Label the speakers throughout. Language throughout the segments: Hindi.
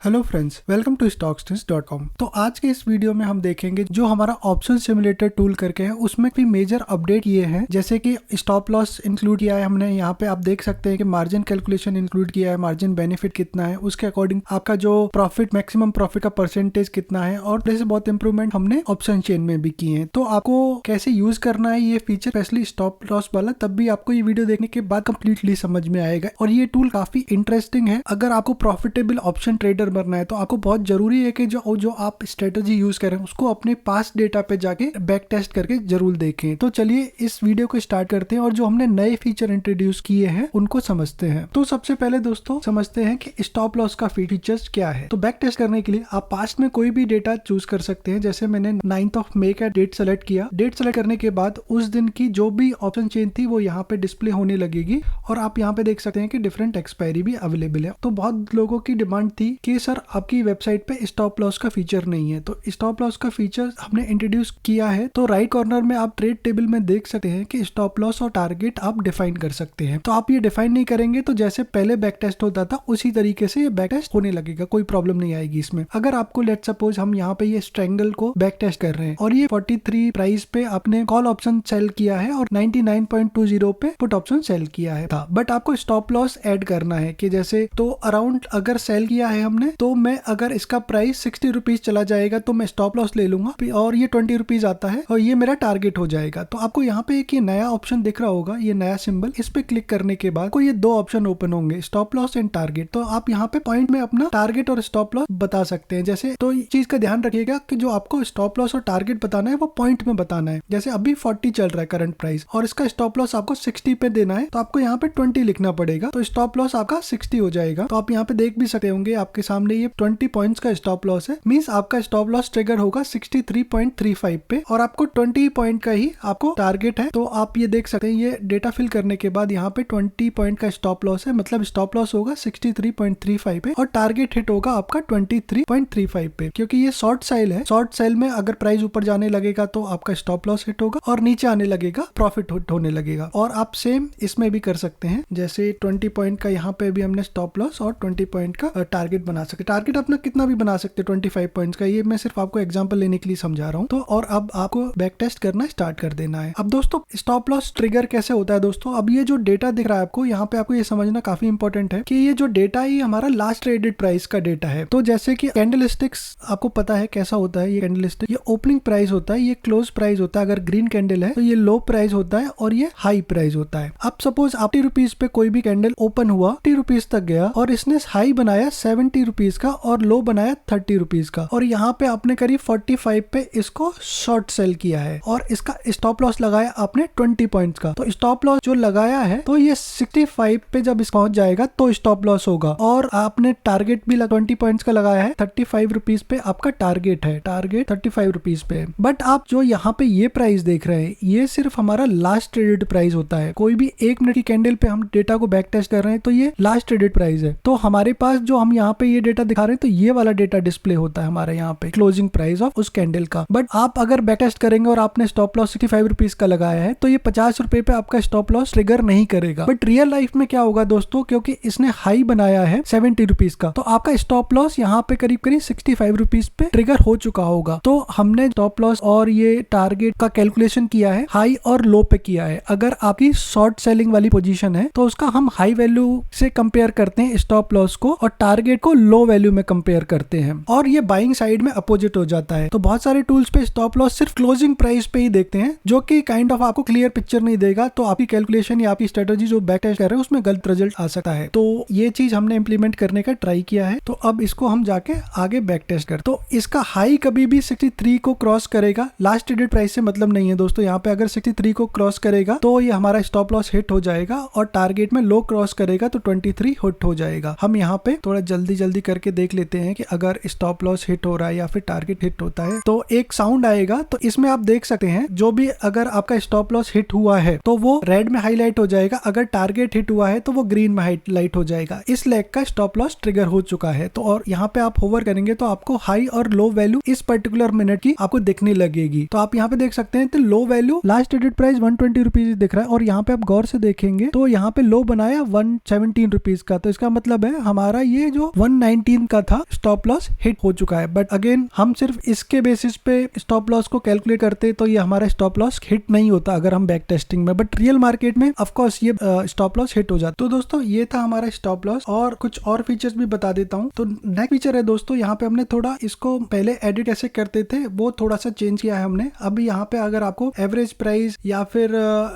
Speaker 1: Hello friends, welcome to stockstims.com। तो आज के इस वीडियो में हम देखेंगे जो हमारा ऑप्शन सिमुलेटर टूल करके है उसमें भी मेजर अपडेट ये है, जैसे कि स्टॉप लॉस इंक्लूड किया है हमने। यहाँ पे आप देख सकते हैं कि मार्जिन कैलकुलेशन इंक्लूड किया है, मार्जिन बेनिफिट कितना है, उसके अकॉर्डिंग आपका जो प्रॉफिट मैक्सिमम प्रॉफिट का परसेंटेज कितना है, और जैसे बहुत इंप्रूवमेंट हमने ऑप्शन चेन में भी किए हैं। तो आपको कैसे यूज करना है ये फीचर, स्पेशली स्टॉप लॉस वाला, तब भी आपको ये वीडियो देखने के बाद कंप्लीटली समझ में आएगा। और ये टूल काफी इंटरेस्टिंग है। अगर आपको प्रॉफिटेबल ऑप्शन ट्रेडर बनना है तो आपको बहुत जरूरी है कि जो आप स्ट्रेटजी यूज करें उसको अपने पास डेटा पे जाके बैक टेस्ट करके जरूर देखें। तो चलिए इस वीडियो को स्टार्ट करते हैं और जो हमने नए फीचर इंट्रोड्यूस किए हैं उनको समझते हैं। तो सबसे पहले दोस्तों समझते हैं कि स्टॉप लॉस का फीचर्स क्या है। तो बैक टेस्ट करने के लिए आप पास्ट में कोई भी डेटा चूज कर सकते हैं। जैसे मैंने 9th of May का डेट सेलेक्ट किया। डेट सेलेक्ट करने के बाद उस दिन की जो भी ऑप्शन चेन थी वो यहाँ पे डिस्प्ले होने लगेगी और आप यहाँ पे देख सकते हैं कि डिफरेंट एक्सपायरी भी अवेलेबल है। तो बहुत लोगों की डिमांड थी कि सर आपकी वेबसाइट पे स्टॉप लॉस का फीचर नहीं है। तो स्टॉप लॉस का फीचर हमने इंट्रोड्यूस किया है। तो राइट कॉर्नर में आप ट्रेड टेबल में देख सकते हैं कि स्टॉप लॉस और टारगेट आप डिफाइन कर सकते हैं। तो आप ये डिफाइन नहीं करेंगे तो जैसे पहले बैक टेस्ट होता था उसी तरीके से ये बैक टेस्ट होने लगेगा, कोई प्रॉब्लम नहीं आएगी इसमें। अगर आपको लेट सपोज हम यहाँ पे ये स्ट्रेंगल को बैक टेस्ट कर रहे हैं और ये 43 प्राइस पे आपने कॉल ऑप्शन सेल किया है और 99.20 पे पुट ऑप्शन सेल किया है था, बट आपको स्टॉप लॉस ऐड करना है कि जैसे तो अराउंड अगर सेल किया है हमने, तो मैं अगर इसका प्राइस 60 रुपीज चला जाएगा तो मैं स्टॉप लॉस ले लूंगा और ये 20 रुपीज आता है और ये मेरा टारगेट हो जाएगा। तो आपको यहाँ पे एक ये नया ऑप्शन दिख रहा होगा, ये नया सिंबल, इस पे क्लिक करने के बाद को ये दो ऑप्शन ओपन होंगे, स्टॉप लॉस एंड टारगेट। तो आप यहाँ पे पॉइंट में अपना टारगेट और स्टॉप लॉस बता सकते हैं। जैसे तो इस चीज का ध्यान रखिएगा कि जो आपको स्टॉप लॉस और टारगेट बताना है वो पॉइंट में बताना है। जैसे अभी 40 चल रहा है करंट प्राइस और इसका स्टॉप लॉस आपको 60 पे देना है, तो आपको यहाँ पे 20 लिखना पड़ेगा, तो स्टॉप लॉस आपका 60 हो जाएगा। तो आप यहाँ पे देख भी सकते होंगे आपके सामने ये 20 पॉइंट्स का स्टॉप लॉस है, मींस आपका स्टॉप लॉस ट्रिगर होगा 63.35 पे और आपको 20 पॉइंट का ही आपको टारगेट है। तो आप ये देख सकते हैं ये डेटा फिल करने के बाद यहाँ पे 20 पॉइंट का स्टॉप लॉस है, मतलब स्टॉप लॉस होगा 63.35 पे और टारगेट हिट होगा आपका 23.35 पे। क्योंकि ये शॉर्ट सेल है, शॉर्ट सेल में अगर प्राइस ऊपर जाने लगेगा तो आपका स्टॉप लॉस हिट होगा और नीचे आने लगेगा प्रॉफिट होने लगेगा। और आप सेम इसमें भी कर सकते हैं, जैसे 20 पॉइंट का यहाँ पे भी हमने स्टॉप लॉस और 20 पॉइंट का टारगेट बना सकते। टारगेट अपना कितना भी बना सकते 25 पॉइंट्स का, ये मैं सिर्फ आपको एग्जांपल लेने के लिए समझा रहा हूँ। तो और अब आपको बैक टेस्ट करना स्टार्ट कर देना है। अब दोस्तों स्टॉप लॉस ट्रिगर कैसे होता है दोस्तों, अब ये जो डेटा दिख रहा है आपको, यहाँ पे आपको ये समझना काफी इंपॉर्टेंट है कि ये जो डेटा है ये हमारा लास्ट ट्रेडेड प्राइस का डेटा है। तो जैसे कि कैंडलस्टिक्स आपको पता है कैसा होता है, ये कैंडलस्टिक, ये ओपनिंग प्राइस होता है, ये क्लोज प्राइस होता है। अगर ग्रीन कैंडल है तो ये लो प्राइस होता है और ये हाई प्राइस होता है। अब सपोज 80 रुपीज पे कोई भी कैंडल ओपन हुआ, 80 रुपीज तक गया और इसने हाई बनाया 70 रुपीज का और लो बनाया 30 रुपीज का, और यहाँ पे आपने करीब 45 पे इसको शॉर्ट सेल किया है और इसका स्टॉप लॉस लगाया आपने 20 पॉइंट्स का। तो स्टॉप लॉस जो लगाया है तो ये 65 पे जब इस पहुंच जाएगा तो स्टॉप लॉस होगा, और आपने टारगेट भी 20 पॉइंट्स का लगाया है, 35 रुपीज पे आपका टारगेट है, टारगेट 35 रुपीज पे। बट आप जो यहाँ पे ये प्राइस देख रहे हैं ये सिर्फ हमारा लास्ट ट्रेडेड प्राइस होता है। कोई भी 1 मिनट की कैंडल पे हम डेटा को बैक टेस्ट कर रहे हैं तो ये लास्ट ट्रेडेड प्राइस है। तो हमारे पास जो हम यहाँ पे ये डेटा दिखा रहे हैं तो ये वाला डेटा डिस्प्ले होता है हमारे यहाँ पे, क्लोजिंग प्राइस ऑफ उस कैंडल का। बट आप अगर बैक टेस्ट करेंगे और आपने स्टॉप लॉस 65 रुपीज का लगाया है तो ये 50 रुपए पे आपका स्टॉप लॉस ट्रिगर नहीं करेगा। बट रियल लाइफ में क्या होगा दोस्तों, क्योंकि इसने हाई बनाया है 70 रुपीज का, तो आपका स्टॉप लॉस यहाँ पे करीब 65 रुपीज पे ट्रिगर हो चुका होगा। तो हमने स्टॉप लॉस और ये टारगेट का कैलकुलेशन किया है हाई और लो पे किया है। अगर आपकी शॉर्ट सेलिंग वाली पोजीशन है तो उसका हम हाई वैल्यू से कंपेयर करते हैं स्टॉप लॉस को और टारगेट को लो वैल्यू में कंपेयर करते हैं, और ये बाइंग साइड में अपोजिट हो जाता है। तो बहुत सारे टूल्स पे स्टॉप लॉस सिर्फ क्लोजिंग प्राइस पे ही देखते हैं, जो कि काइंड ऑफ आपको क्लियर पिक्चर नहीं देगा। तो आपकी कैलकुलेशन या आपकी स्ट्रेटजी जो बैक टेस्ट कर रहे हैं उसमें गलत रिजल्ट आ सकता है। तो ये चीज हमने इंप्लीमेंट करने का ट्राई किया है। तो अब इसको हम जाके आगे बैक टेस्ट कर, तो इसका हाई कभी भी 63 को क्रॉस करेगा, लास्ट ट्रेडेड प्राइस से मतलब नहीं है दोस्तों। यहाँ पे अगर 63 को क्रॉस करेगा तो ये हमारा स्टॉप लॉस हिट हो जाएगा, और टारगेट में लो क्रॉस करेगा तो 23 हिट हो जाएगा। हम यहाँ पे थोड़ा जल्दी करके देख लेते हैं कि अगर स्टॉप लॉस हिट हो रहा है या फिर टारगेट हिट होता है। तो एक साउंड आएगा, तो इसमें आप देख सकते हैं जो भी अगर आपका स्टॉप लॉस हिट हुआ है तो वो रेड में हाईलाइट हो जाएगा, अगर टारगेट हिट हुआ है तो वो ग्रीन में हाईलाइट हो जाएगा। इस लेग का स्टॉप लॉस ट्रिगर हो चुका है। तो और यहाँ पे आप होवर करेंगे तो आपको हाई और लो वैल्यू इस पर्टिकुलर मिनट की आपको दिखने लगेगी। तो आप यहाँ पे देख सकते हैं तो low value last traded price 120 rupees दिख रहा है, और यहाँ पे आप गौर से देखेंगे तो यहाँ पे लो बनाया 117 रुपीज का। तो इसका मतलब है हमारा ये जो 190 19 का था, स्टॉप लॉस हिट हो चुका है। बट अगेन हम सिर्फ इसके बेसिस पे स्टॉप लॉस को कैलकुलेट करते तो ये हमारा स्टॉप लॉस हिट नहीं होता अगर हम बैक टेस्टिंग में, बट रियल मार्केट में ऑफ कोर्स ये स्टॉप लॉस हिट हो जाता। तो दोस्तों ये था हमारा स्टॉप लॉस, और कुछ और फीचर्स भी बता देता हूँ। तो नेक्स्ट फीचर है दोस्तों, यहाँ पे हमने थोड़ा इसको पहले एडिट ऐसे करते थे वो थोड़ा सा चेंज किया है हमने। अभी यहाँ पे अगर आपको एवरेज प्राइस या फिर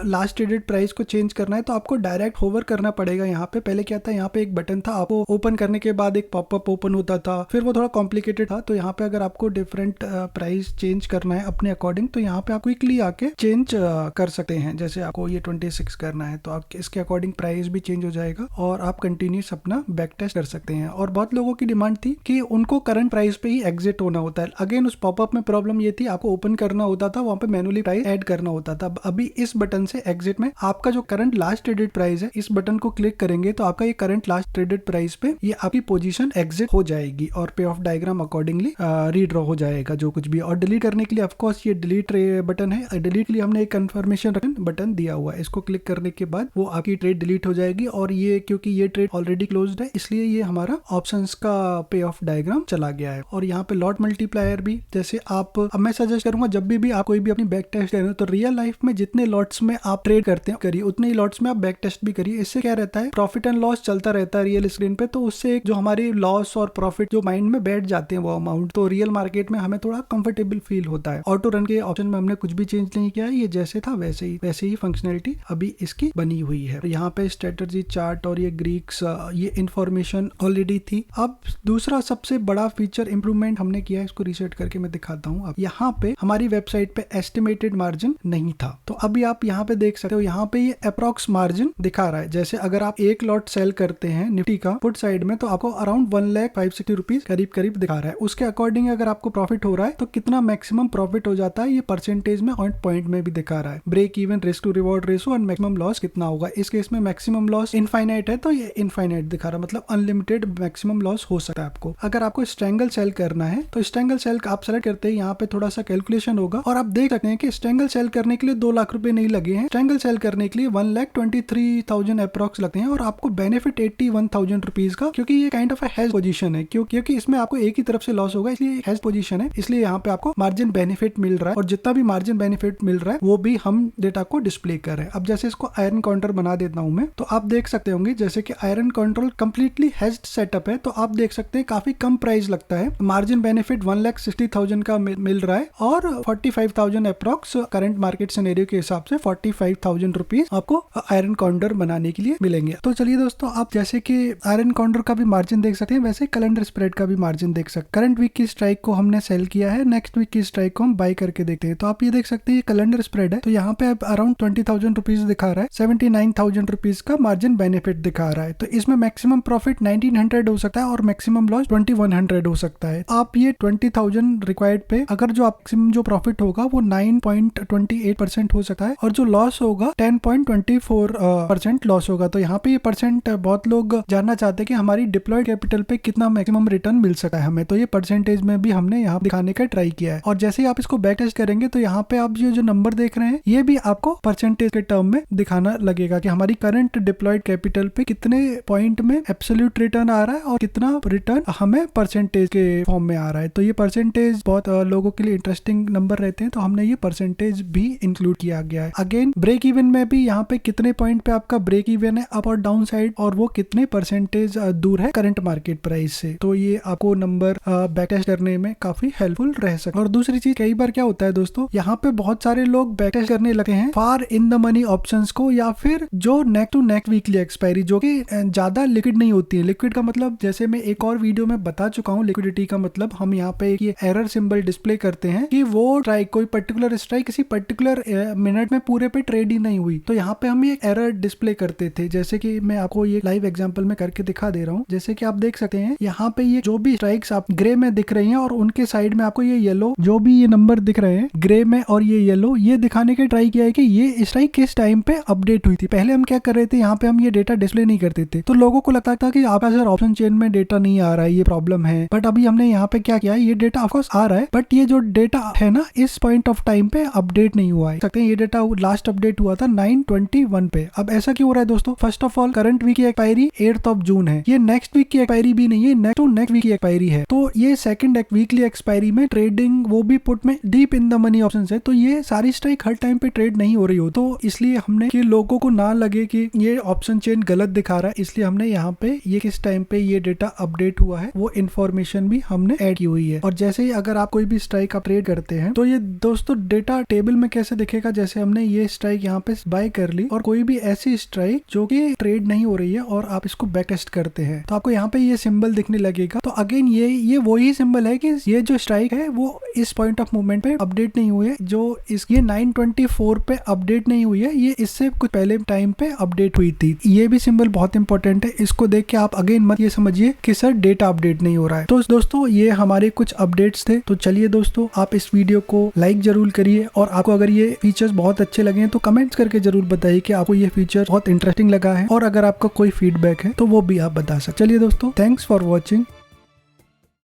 Speaker 1: लास्ट ट्रेडेड प्राइस को चेंज करना है तो आपको डायरेक्ट होवर करना पड़ेगा। यहाँ पे पहले क्या था, यहाँ पे एक बटन था, आपको ओपन करने के बाद एक पॉपअप ओपन होता था, फिर वो थोड़ा कॉम्प्लिकेटेड था। तो यहाँ पे अगर आपको डिफरेंट प्राइस चेंज करना है अपने अकॉर्डिंग तो यहाँ पे आप क्विकली आके चेंज कर सकते हैं। जैसे आपको ये 26 करना है तो आप इसके अकॉर्डिंग प्राइस भी चेंज हो जाएगा और आप कंटिन्यूस अपना बैक टेस्ट कर सकते हैं। और बहुत लोगों की डिमांड थी कि उनको करंट प्राइस पे ही एग्जिट होना होता है। अगेन उस पॉपअप में प्रॉब्लम ये थी, आपको ओपन करना होता था, वहां पे मैनुअली प्राइस ऐड करना होता था। अभी इस बटन से एग्जिट में आपका जो करंट लास्ट ट्रेडेड प्राइस है, इस बटन को क्लिक करेंगे तो आपका ये करंट लास्ट ट्रेडेड प्राइस पे ये आपकी पोजीशन एग्जिट हो जाएगी और पे ऑफ डायग्राम अकॉर्डिंगली रीड्रॉ हो जाएगा जो कुछ भी। और डिलीट करने के लिए ऑफकोर्स ये डिलीट बटन है, डिलीट के लिए हमने एक कंफर्मेशन बटन दिया हुआ है, इसको क्लिक करने के बाद वो आपकी ट्रेड डिलीट हो जाएगी। और ये क्योंकि ये ट्रेड ऑलरेडी क्लोज्ड है इसलिए ये हमारा ऑप्शंस का पे ऑफ डायग्राम चला गया है। और यहाँ पे लॉट मल्टीप्लायर भी, जैसे आप, अब मैं सजेस्ट करूंगा जब भी आप कोई भी अपनी बैक टेस्ट करें तो रियल लाइफ में जितने लॉट्स में आप ट्रेड करते हैं करिए, उतने ही लॉट्स में आप बैक टेस्ट भी करिए। इससे क्या रहता है, प्रॉफिट एंड लॉस चलता रहता है रियल स्क्रीन पे, तो उससे जो हमारी लॉस और प्रॉफिट जो माइंड में बैठ जाते हैं वो अमाउंट, तो रियल मार्केट में हमें थोड़ा कंफर्टेबल फील होता है। ऑटो रन के ऑप्शन में हमने कुछ भी चेंज नहीं किया है, ये जैसे था वैसे ही फंक्शनलिटी अभी इसकी बनी हुई है। यहाँ पे स्ट्रेटजी चार्ट और ये ग्रीक्स ये इंफॉर्मेशन ऑलरेडी थी। अब दूसरा सबसे बड़ा फीचर इंप्रूवमेंट हमने किया है, इसको रीसेट करके मैं दिखाता हूँ। अब यहाँ पे हमारी वेबसाइट पे एस्टिमेटेड मार्जिन नहीं था, तो अभी आप यहाँ पे देख सकते हो, यहाँ पे ये अप्रॉक्स मार्जिन दिखा रहा है। जैसे अगर आप एक लॉट सेल करते हैं निफ्टी का पुट साइड में तो आपको अराउंड 1,0560 रुपीज करीब दिखा रहा है। उसके अकॉर्डिंग अगर आपको प्रॉफिट हो रहा है तो कितना मैक्सिमम प्रॉफिट हो जाता है ये परसेंटेज में और पॉइंट में भी दिखा रहा है। Break even, risk to reward ratio और मैक्सिमम लॉस कितना होगा। इस केस में मैक्सिमम लॉस इनफाइनाइट है तो ये इनफाइनाइट दिखा रहा है, मतलब अनलिमिटेड मैक्सिमम लॉस हो सकता है आपको। अगर आपको स्ट्रैंगल सेल करना है तो स्ट्रैंगल सेल आप सेलेक्ट करते हैं, यहाँ पे थोड़ा सा कैलकुलेशन होगा और आप देख सकते हैं कि स्ट्रैंगल सेल करने के लिए 2 लाख रुपए नहीं लगे हैं, स्ट्रैंगल सेल करने के लिए 1,23,000 अप्रॉक्स लगते हैं और आपको बेनिफिट 81,000 रुपीज का, क्योंकि ये काइंड ऑफ हेज पोजीशन है, क्योंकि इसमें आपको एक ही तरफ से लॉस होगा इसलिए हेज पोजीशन है, इसलिए यहाँ पे आपको मार्जिन बेनिफिट मिल रहा है और जितना भी मार्जिन बेनिफिट मिल रहा है वो भी हम डेटा को डिस्प्ले कर रहे हैं। अब जैसे इसको आयरन काउंटर बना देता हूं मैं, तो आप देख सकते होंगे जैसे कि iron counter completely hedged setup है, तो आप देख सकते हैं काफी कम प्राइस लगता है, मार्जिन बेनिफिट 1,60,000 का मिल रहा है और 45,000 अप्रॉक्स करंट मार्केट सिनेरियो के हिसाब से 45,000 रुपीज आपको आयरन काउंटर बनाने के लिए मिलेंगे। तो चलिए दोस्तों, आप जैसे कि आयरन काउंटर का भी मार्जिन देख सकते हैं वैसे कैलेंडर स्प्रेड का भी मार्जिन देख सकते हैं। करंट वीक की स्ट्राइक को हमने सेल किया है, नेक्स्ट वीक की स्ट्राइक को हम बाय करके देखते हैं। तो आप ये देख सकते हैं कैलेंडर स्प्रेड है, तो यहाँ पे अराउंड 20,000 रुपीज दिखा रहा है, 79,000 रुपीज का मार्जिन बेनिफिट दिखा रहा है। तो इसमें मैक्सिमम प्रॉफिट 1900 हो सकता है और मैक्सिमम लॉस 2100 हो सकता है। आप ये 20,000 रिक्वायर्ड पे अगर जो मैक्सिमम जो प्रॉफिट होगा वो 9.28% हो सकता है और जो लॉस होगा 10.24% लॉस होगा। तो यहाँ पे ये परसेंट बहुत लोग जानना चाहते हैं कि हमारी डिप्लॉयड कैपिटल पे कितना मैक्सिमम रिटर्न मिल सकता है हमें, तो ये परसेंटेज में भी हमने यहाँ दिखाने का ट्राई किया है। और जैसे ही आप इसको बैक टेस्ट करेंगे तो यहाँ पे आप ये जो नंबर देख रहे हैं ये भी आपको परसेंटेज के टर्म में दिखाना लगेगा कि हमारी करंट डिप्लॉयड कैपिटल पे कितने पॉइंट में एब्सोल्यूट रिटर्न आ रहा है और कितना रिटर्न हमें परसेंटेज के फॉर्म में आ रहा है। तो ये परसेंटेज बहुत लोगों के लिए इंटरेस्टिंग नंबर रहते हैं, तो हमने ये परसेंटेज भी इंक्लूड किया गया है। अगेन ब्रेक इवन में भी यहाँ पे कितने पॉइंट पे आपका ब्रेक इवन है अप और डाउन साइड और वो कितने परसेंटेज दूर है करंट मार्केट प्राइस से, तो ये आपको नंबर बैक टेस्ट करने में काफी हेल्पफुल रह सकता है। और दूसरी चीज, कई बार क्या होता है दोस्तों, यहाँ पे बहुत सारे लोग बैक टेस्ट करने लगे हैं far in the money options को या फिर जो next to next weekly expiry जो कि ज्यादा लिक्विड नहीं होती है। लिक्विड का मतलब जैसे मैं एक और वीडियो में बता चुका हूँ, लिक्विडिटी का मतलब हम यहाँ पे ये एरर सिंबल डिस्प्ले करते हैं कि वो स्ट्राइक कोई पर्टिकुलर स्ट्राइक किसी पर्टिकुलर मिनट में पूरे पे ट्रेड ही नहीं हुई, तो यहाँ पे हम ये एरर डिस्प्ले करते थे। जैसे कि मैं आपको ये लाइव एग्जांपल में करके दिखा दे रहा हूँ। जैसे कि आप देख सकते हैं यहाँ पे ये जो भी स्ट्राइक्स आप ग्रे में दिख रही हैं और उनके साइड में आपको ये येलो जो भी ये नंबर दिख रहे हैं ग्रे में और ये येलो, ये दिखाने के ट्राई किया है कि ये स्ट्राइक किस टाइम पे अपडेट हुई थी। पहले हम क्या कर रहे थे, यहाँ पे हम ये डेटा डिस्प्ले नहीं करते थे, तो लोगों को लगता था कि आपका सर ऑप्शन चेन में डेटा नहीं आ रहा है, ये प्रॉब्लम है। बट अभी हमने यहाँ पे क्या किया है, ये डेटा ऑफकोर्स आ रहा है बट ये जो डेटा है ना इस पॉइंट ऑफ टाइम पे अपडेट नहीं हुआ है। सकते हैं ये डेटा लास्ट अपडेट हुआ था 9/21 पे। अब ऐसा क्यों हो रहा है दोस्तों, first of all current week की एक्सपायरी 8th ऑफ जून है, ये नेक्स्ट वीक की एक्सपायरी एक्सपायरी भी नहीं है, नेक्स्ट टू नेक्स्ट वीक की एक्सपायरी है। तो ये सेकंड वीकली एक्सपायरी में ट्रेडिंग वो भी पुट में deep in the money option है। तो ये सारी स्ट्राइक हर टाइम पे ट्रेड नहीं हो रही हो, तो इसलिए हमने कि लोगों को ना लगे कि ये ऑप्शन चेन गलत दिखा रहा है, इसलिए हमने यहाँ पे ये किस टाइम पे ये डेटा अपडेट हुआ है वो इन्फॉर्मेशन भी हमने ऐड की हुई है। और जैसे ही अगर आप कोई भी स्ट्राइक आप ट्रेड करते हैं तो ये दोस्तों डेटा टेबल में कैसे दिखेगा, जैसे हमने ये स्ट्राइक यहाँ पे बाय कर ली और कोई भी ऐसी स्ट्राइक जो कि ट्रेड नहीं हो रही है और आप इसको बैक टेस्ट करते हैं तो आपको यहाँ पे ये सिंबल दिखने लगेगा। तो अगेन ये वही सिंबल है कि ये जो स्ट्राइक है वो इस पॉइंट ऑफ मूवमेंट पे अपडेट नहीं हुई है, जो ये 924 पे अपडेट नहीं हुई है, ये इससे कुछ पहले टाइम पे अपडेट हुई थी। ये भी सिंबल बहुत इंपॉर्टेंट है, इसको देख के आप अगेन मत ये समझिए कि सर डेटा अपडेट नहीं हो रहा है। तो दोस्तों ये हमारे कुछ अपडेट्स थे। तो चलिए दोस्तों आप इस वीडियो को लाइक जरूर करिए और आपको अगर ये फीचर्स बहुत अच्छे लगे तो कमेंट्स करके जरूर बताइए कि आपको ये फीचर बहुत इंटरेस्टिंग लगा है, और अगर आपका कोई फीडबैक है तो वो भी आप बता सकते। चलिए दोस्तों, थैंक्स फॉर वॉचिंग।